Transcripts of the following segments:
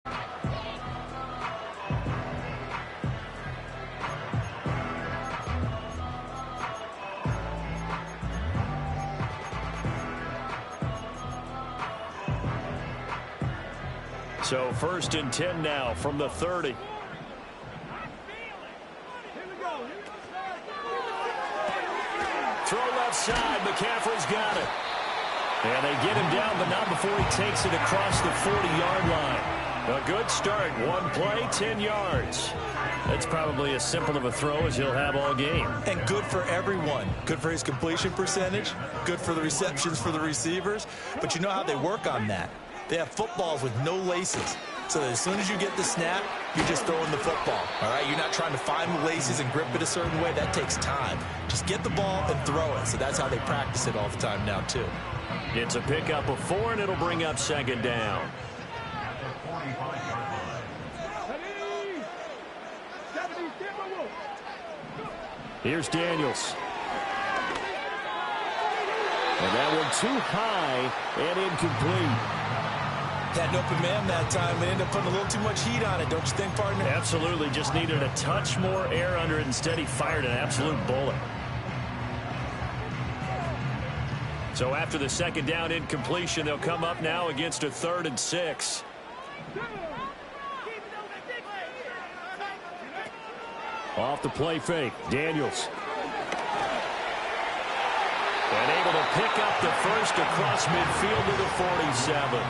So 1st and 10 now from the 30. Throw left side. McCaffrey's got it. And they get him down, but not before he takes it across the 40-yard line. A good start. One play, 10 yards. That's probably as simple of a throw as he'll have all game. And good for everyone. Good for his completion percentage. Good for the receptions for the receivers. But you know how they work on that. They have footballs with no laces. So that as soon as you get the snap, you're just throwing the football. All right? You're not trying to find the laces and grip it a certain way. That takes time. Just get the ball and throw it. So that's how they practice it all the time now, too. It's a pickup of 4, and it'll bring up 2nd down. Here's Daniels. And that one too high and incomplete. Had an open man that time. They ended up putting a little too much heat on it, don't you think, partner? Absolutely. Just needed a touch more air under it. Instead, he fired an absolute bullet. So after the 2nd down incompletion, they'll come up now against a 3rd and 6. Off the play fake, Daniels. And able to pick up the first across midfield to the 47.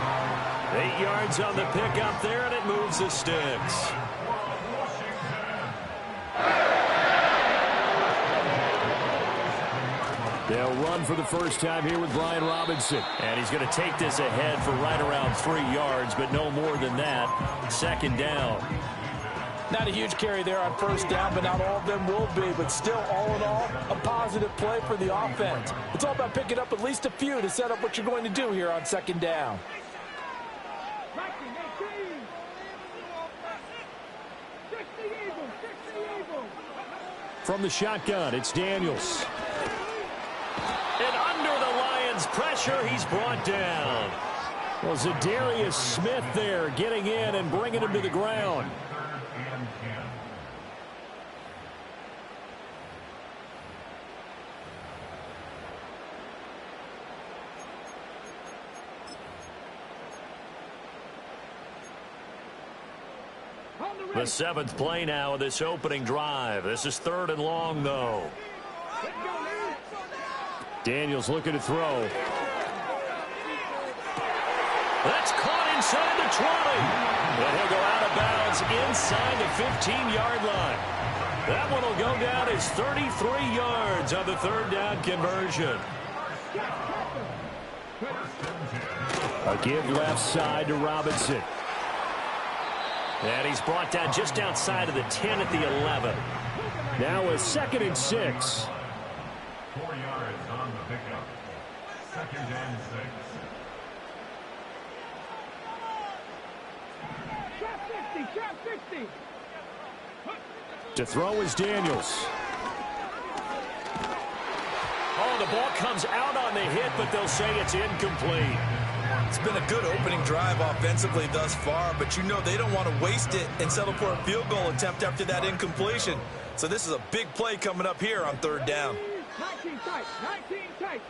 8 yards on the pickup there, and it moves the sticks. They'll run for the first time here with Brian Robinson. And he's going to take this ahead for right around 3 yards, but no more than that. 2nd down. Not a huge carry there on 1st down, but not all of them will be. But still, all in all, a positive play for the offense. It's all about picking up at least a few to set up what you're going to do here on 2nd down. From the shotgun, it's Daniels. And under the Lions' pressure, he's brought down. Well, Zadarius Smith there getting in and bringing him to the ground. The 7th play now of this opening drive. This is 3rd and long, though. Daniels looking to throw. That's caught inside the 20. And he'll go out of bounds inside the 15-yard line. That one will go down as 33 yards on the 3rd down conversion. A give left side to Robinson. And he's brought down just outside of the 10 at the 11. Now a 2nd and 6. 4 yards on the pickup. 2nd and 6. Trap 60. To throw is Daniels. Oh, the ball comes out on the hit, but they'll say it's incomplete. It's been a good opening drive offensively thus far, but you know they don't want to waste it and settle for a field goal attempt after that incompletion. So this is a big play coming up here on 3rd down. 19 tight. Check.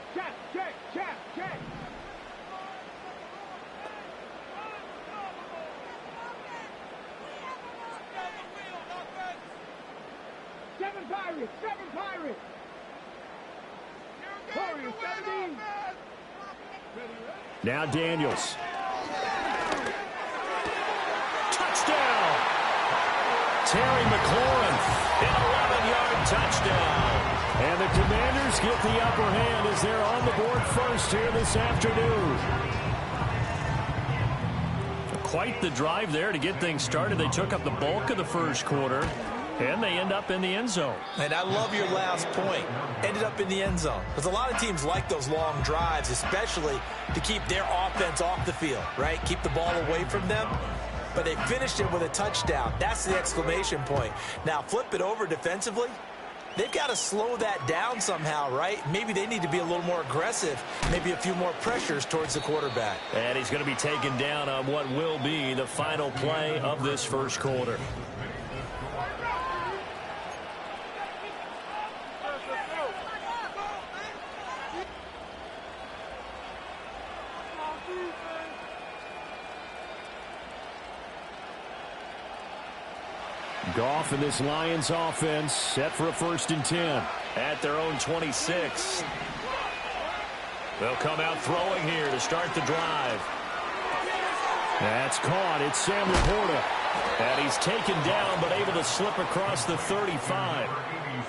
Seven Pirates. Warriors, 17. Now Daniels. Touchdown! Terry McLaurin, an 11-yard touchdown. And the Commanders get the upper hand as they're on the board first here this afternoon. Quite the drive there to get things started. They took up the bulk of the first quarter, and they end up in the end zone. And I love your last point. Ended up in the end zone. Because a lot of teams like those long drives, especially to keep their offense off the field, right? Keep the ball away from them. But they finished it with a touchdown. That's the exclamation point. Now flip it over defensively. they've got to slow that down somehow, right? Maybe they need to be a little more aggressive, maybe a few more pressures towards the quarterback. And he's going to be taken down on what will be the final play of this first quarter. Goff and this Lions offense set for a 1st and 10 at their own 26. They'll come out throwing here to start the drive. That's caught. It's Sam Laporta. And he's taken down but able to slip across the 35.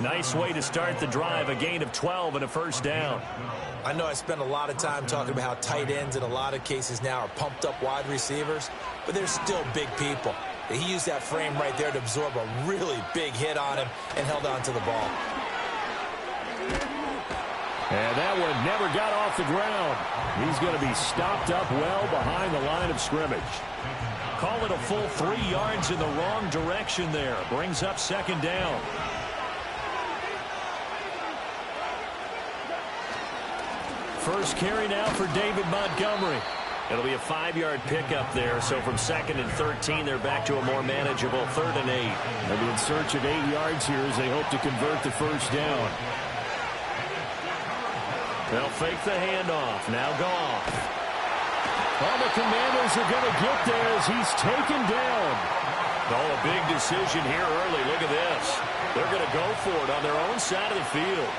Nice way to start the drive. A gain of 12 and a 1st down. I know I spent a lot of time talking about how tight ends in a lot of cases now are pumped up wide receivers, but they're still big people. He used that frame right there to absorb a really big hit on him and held on to the ball. And that one never got off the ground. He's going to be stopped up well behind the line of scrimmage. Call it a full 3 yards in the wrong direction there. Brings up 2nd down. First carry now for David Montgomery. It'll be a 5-yard pickup there, so from 2nd and 13, they're back to a more manageable 3rd and 8. They'll be in search of 8 yards here as they hope to convert the 1st down. They'll fake the handoff. Now Goff. Well, the Commanders are going to get there as he's taken down. Oh, a big decision here early. Look at this. They're going to go for it on their own side of the field.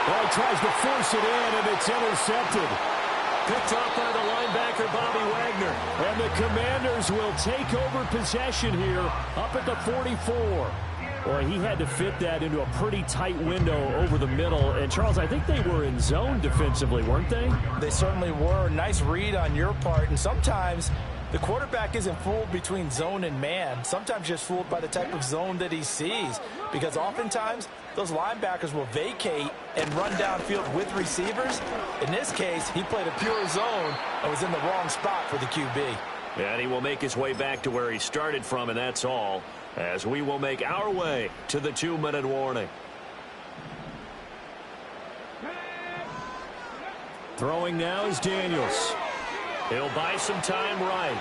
Well, he tries to force it in, and it's intercepted. Picked off by the linebacker, Bobby Wagner. And the Commanders will take over possession here up at the 44. Boy, he had to fit that into a pretty tight window over the middle. And, Charles, I think they were in zone defensively, weren't they? They certainly were. Nice read on your part. And sometimes the quarterback isn't fooled between zone and man. Sometimes just fooled by the type of zone that he sees. Because oftentimes those linebackers will vacate and run downfield with receivers. In this case, he played a pure zone and was in the wrong spot for the QB. And he will make his way back to where he started from, and that's all, as we will make our way to the 2-minute warning. Throwing now is Daniels. He'll buy some time right.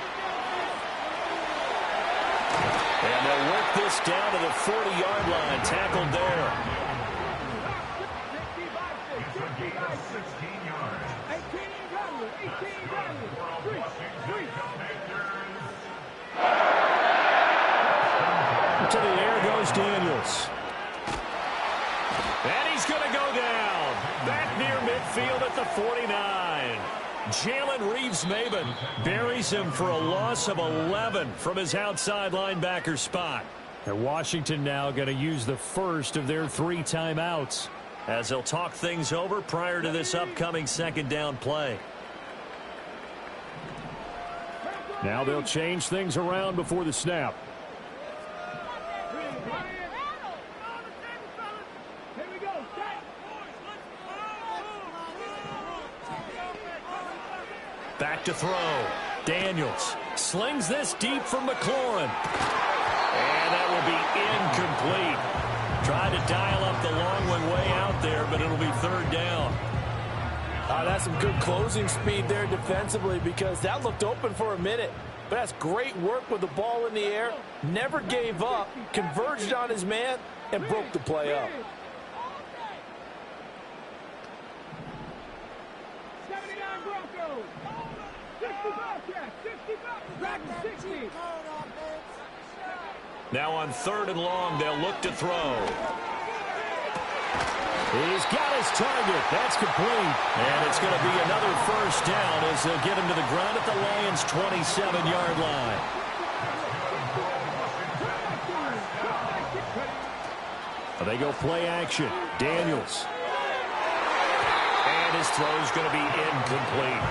And they'll work this down to the 40-yard line. Tackled there. 16 yards. 18 To the air goes Daniels. And he's going to go down. Back near midfield at the 49. Jalen Reeves-Maybin buries him for a loss of 11 from his outside linebacker spot. And Washington now going to use the first of their 3 timeouts as they'll talk things over prior to this upcoming 2nd down play. Now they'll change things around before the snap. Back to throw. Daniels slings this deep from McLaurin. And that will be incomplete. Tried to dial up the long one way out there, but it'll be 3rd down. That's some good closing speed there defensively, because that looked open for a minute. But that's great work with the ball in the air. Never gave up, converged on his man, and broke the play up. 79 Broncos. 65 Cats. 60. Now on 3rd and long, they'll look to throw. He's got his target. That's complete. And it's going to be another 1st down as they'll get him to the ground at the Lions' 27-yard line. They go play action. Daniels. And his throw's going to be incomplete.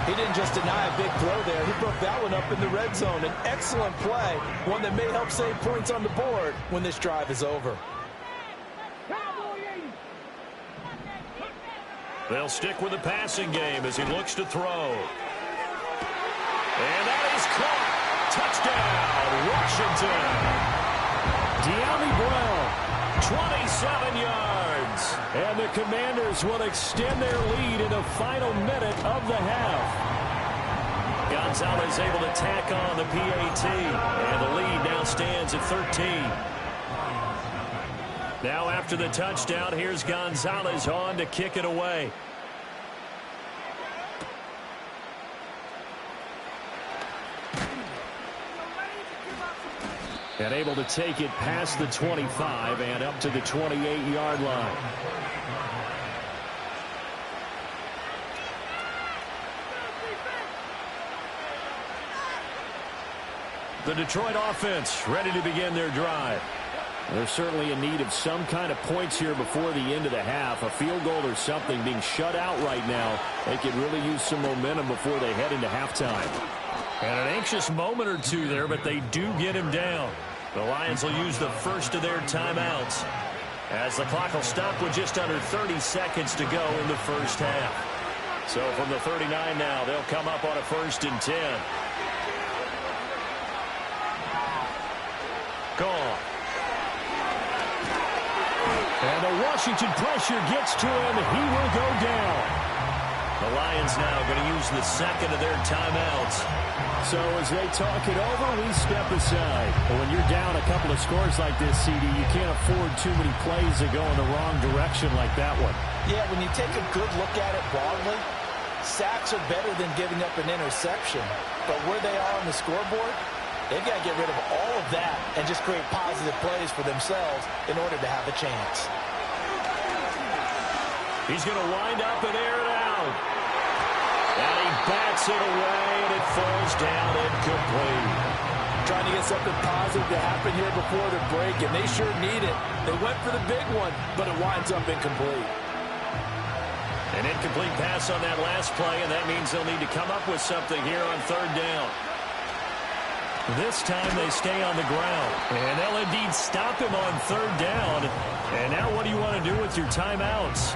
He didn't just deny a big throw there. He broke that one up in the red zone. An excellent play, one that may help save points on the board when this drive is over. They'll stick with the passing game as he looks to throw. And that is caught. Touchdown, Washington. De'Ami Brown, 27 yards. And the Commanders will extend their lead in the final minute of the half. Gonzalez able to tack on the PAT. And the lead now stands at 13. Now after the touchdown, here's Gonzalez on to kick it away. And able to take it past the 25 and up to the 28-yard line. The Detroit offense ready to begin their drive. They're certainly in need of some kind of points here before the end of the half. A field goal or something. Being shut out right now, they could really use some momentum before they head into halftime. And an anxious moment or two there, but they do get him down. The Lions will use the first of their timeouts as the clock will stop with just under 30 seconds to go in the first half. So from the 39 now, they'll come up on a 1st and 10. Gone. And the Washington pressure gets to him. He will go down. The Lions now going to use the second of their timeouts. So as they talk it over, we step aside. But when you're down a couple of scores like this, CD, you can't afford too many plays that go in the wrong direction like that one. Yeah, when you take a good look at it broadly, sacks are better than giving up an interception. But where they are on the scoreboard, they've got to get rid of all of that and just create positive plays for themselves in order to have a chance. He's going to wind up and air it out. And he bats it away, and it falls down incomplete. Trying to get something positive to happen here before the break, and they sure need it. They went for the big one, but it winds up incomplete. An incomplete pass on that last play, and that means they'll need to come up with something here on 3rd down. This time they stay on the ground, and they'll indeed stop him on 3rd down. And now what do you want to do with your timeouts?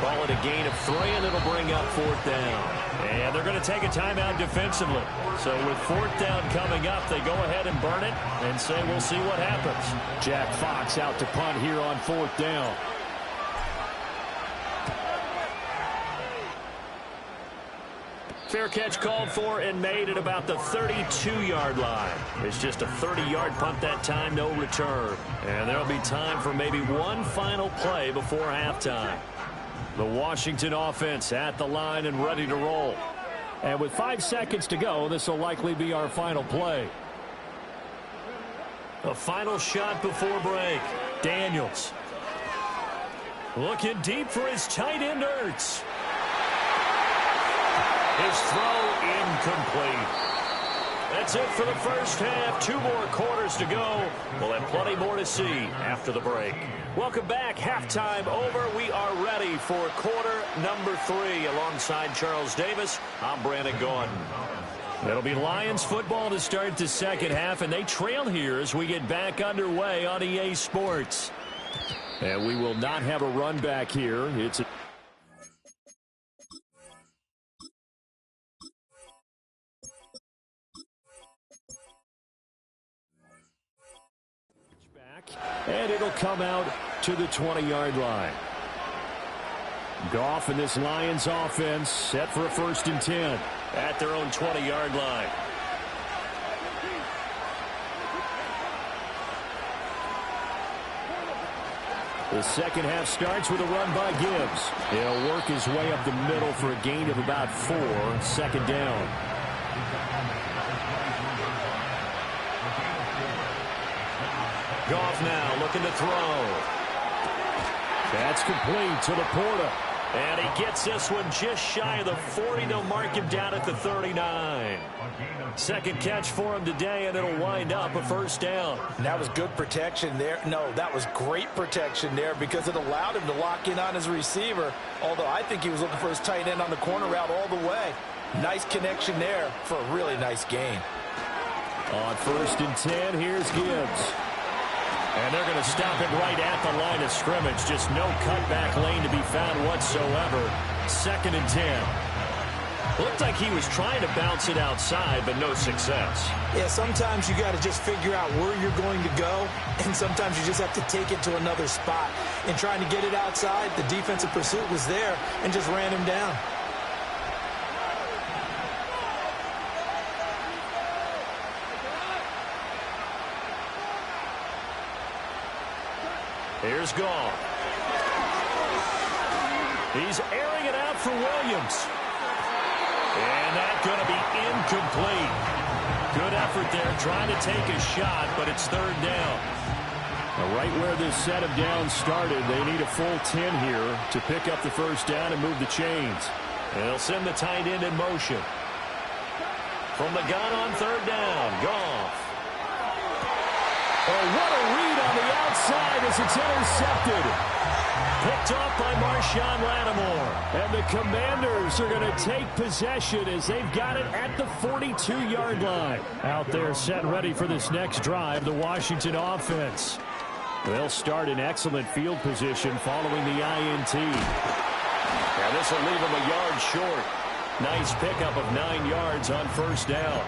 Call it a gain of 3, and it'll bring up 4th down. And they're going to take a timeout defensively. So with 4th down coming up, they go ahead and burn it and say we'll see what happens. Jack Fox out to punt here on 4th down. Fair catch called for and made at about the 32-yard line. It's just a 30-yard punt that time, no return. And there'll be time for maybe one final play before halftime. The Washington offense at the line and ready to roll. And with 5 seconds to go, this will likely be our final play. A final shot before break. Daniels. Looking deep for his tight end, Ertz. His throw incomplete. That's it for the first half. 2 more quarters to go. We'll have plenty more to see after the break. Welcome back. Halftime over. We are ready for quarter number 3. Alongside Charles Davis, I'm Brandon Gaudin. It'll be Lions football to start the second half, and they trail here as we get back underway on EA Sports. And we will not have a run back here. It's a and it'll come out to the 20-yard line. Goff and this Lions offense set for a 1st and 10 at their own 20-yard line. The second half starts with a run by Gibbs. He'll work his way up the middle for a gain of about 4, 2nd down. Goff now looking to throw. That's complete to Laporta. And he gets this one just shy of the 40. They'll mark him down at the 39. Second catch for him today, and it'll wind up a 1st down. And that was good protection there. No, that was great protection there because it allowed him to lock in on his receiver, although I think he was looking for his tight end on the corner route all the way. Nice connection there for a really nice gain. On 1st and 10, here's Gibbs. And they're going to stop him right at the line of scrimmage. Just no cutback lane to be found whatsoever. 2nd and 10. Looked like he was trying to bounce it outside, but no success. Yeah, sometimes you got to just figure out where you're going to go, and sometimes you just have to take it to another spot. In trying to get it outside, the defensive pursuit was there and just ran him down. Here's Goff. He's airing it out for Williams. And that's going to be incomplete. Good effort there, trying to take a shot, but it's third down. Now, right where this set of downs started, they need a full 10 here to pick up the first down and move the chains. And they'll send the tight end in motion. From the gun on third down, Goff. Oh, what a read on the outside as it's intercepted. Picked off by Marshawn Lattimore. And the Commanders are going to take possession as they've got it at the 42-yard line. Out there set ready for this next drive, the Washington offense. They'll start in excellent field position following the INT. And this will leave them a yard short. Nice pickup of 9 yards on first down.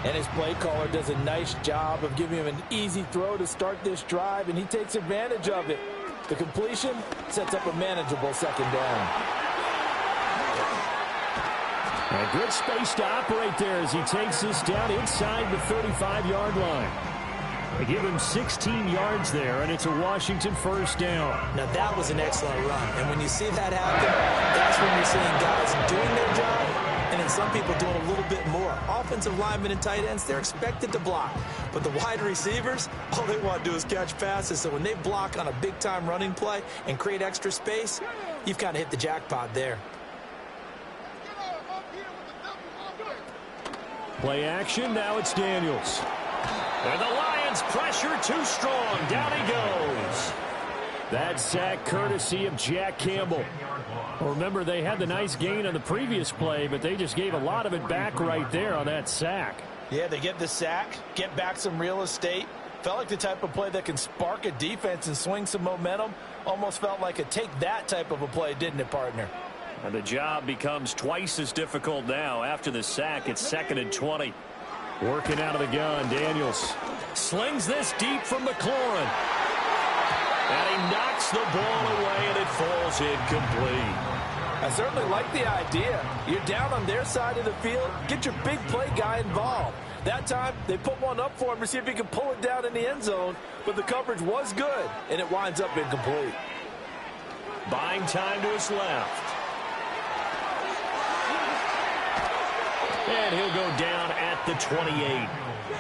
And his play caller does a nice job of giving him an easy throw to start this drive, and he takes advantage of it. The completion sets up a manageable second down. A good space to operate there as he takes this down inside the 35-yard line. They give him 16 yards there, and it's a Washington first down. Now, that was an excellent run. And when you see that happen, that's when you're seeing guys doing their job, and then some people doing a little bit more. Offensive linemen and tight ends, they're expected to block. But the wide receivers, all they want to do is catch passes. So when they block on a big-time running play and create extra space, you've kind of hit the jackpot there. Play action, now it's Daniels. And the Lions pressure too strong. Down he goes. That sack courtesy of Jack Campbell. Well, remember, they had the nice gain on the previous play, but they just gave a lot of it back right there on that sack. Yeah, they get the sack, get back some real estate. Felt like the type of play that can spark a defense and swing some momentum. Almost felt like a take that type of a play, didn't it, partner? And the job becomes twice as difficult now. After the sack, it's 2nd and 20. Working out of the gun, Daniels slings this deep from McLaurin. And he knocks the ball away, and it falls incomplete. I certainly like the idea. You're down on their side of the field. Get your big play guy involved. That time, they put one up for him to see if he can pull it down in the end zone. But the coverage was good, and it winds up incomplete. Buying time to his left. And he'll go down at the 28.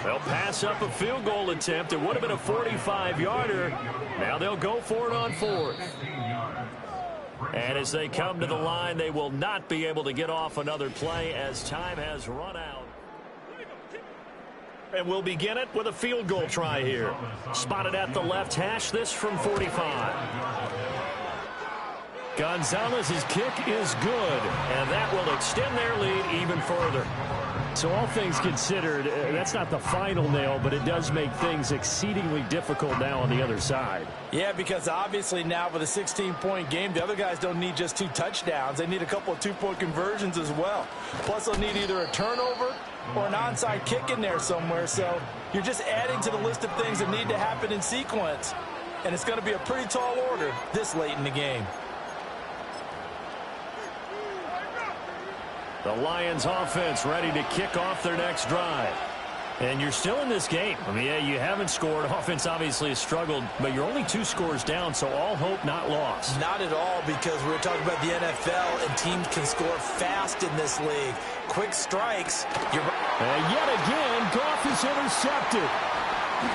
They'll pass up a field goal attempt. It would have been a 45-yarder. Now they'll go for it on 4th. And as they come to the line, they will not be able to get off another play as time has run out. And we'll begin it with a field goal try here. Spotted at the left hash, this from 45. Gonzalez's kick is good, and that will extend their lead even further. So all things considered, that's not the final nail, but it does make things exceedingly difficult now on the other side. Yeah, because obviously now with a 16-point game, the other guys don't need just 2 touchdowns. They need a couple of 2-point conversions as well. Plus, they'll need either a turnover or an onside kick in there somewhere. So you're just adding to the list of things that need to happen in sequence. And it's going to be a pretty tall order this late in the game. The Lions offense ready to kick off their next drive. And you're still in this game. I mean, yeah, you haven't scored. Offense obviously has struggled, but you're only 2 scores down, so all hope not lost. Not at all, because we're talking about the NFL, and teams can score fast in this league. Quick strikes. And yet again, Goff is intercepted.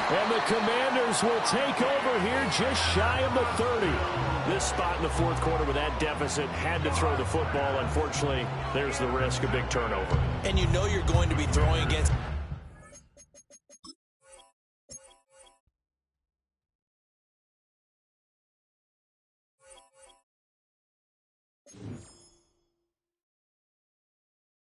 And the Commanders will take over here just shy of the 30. This spot in the 4th quarter with that deficit, had to throw the football. Unfortunately, there's the risk of big turnover. And you know you're going to be throwing against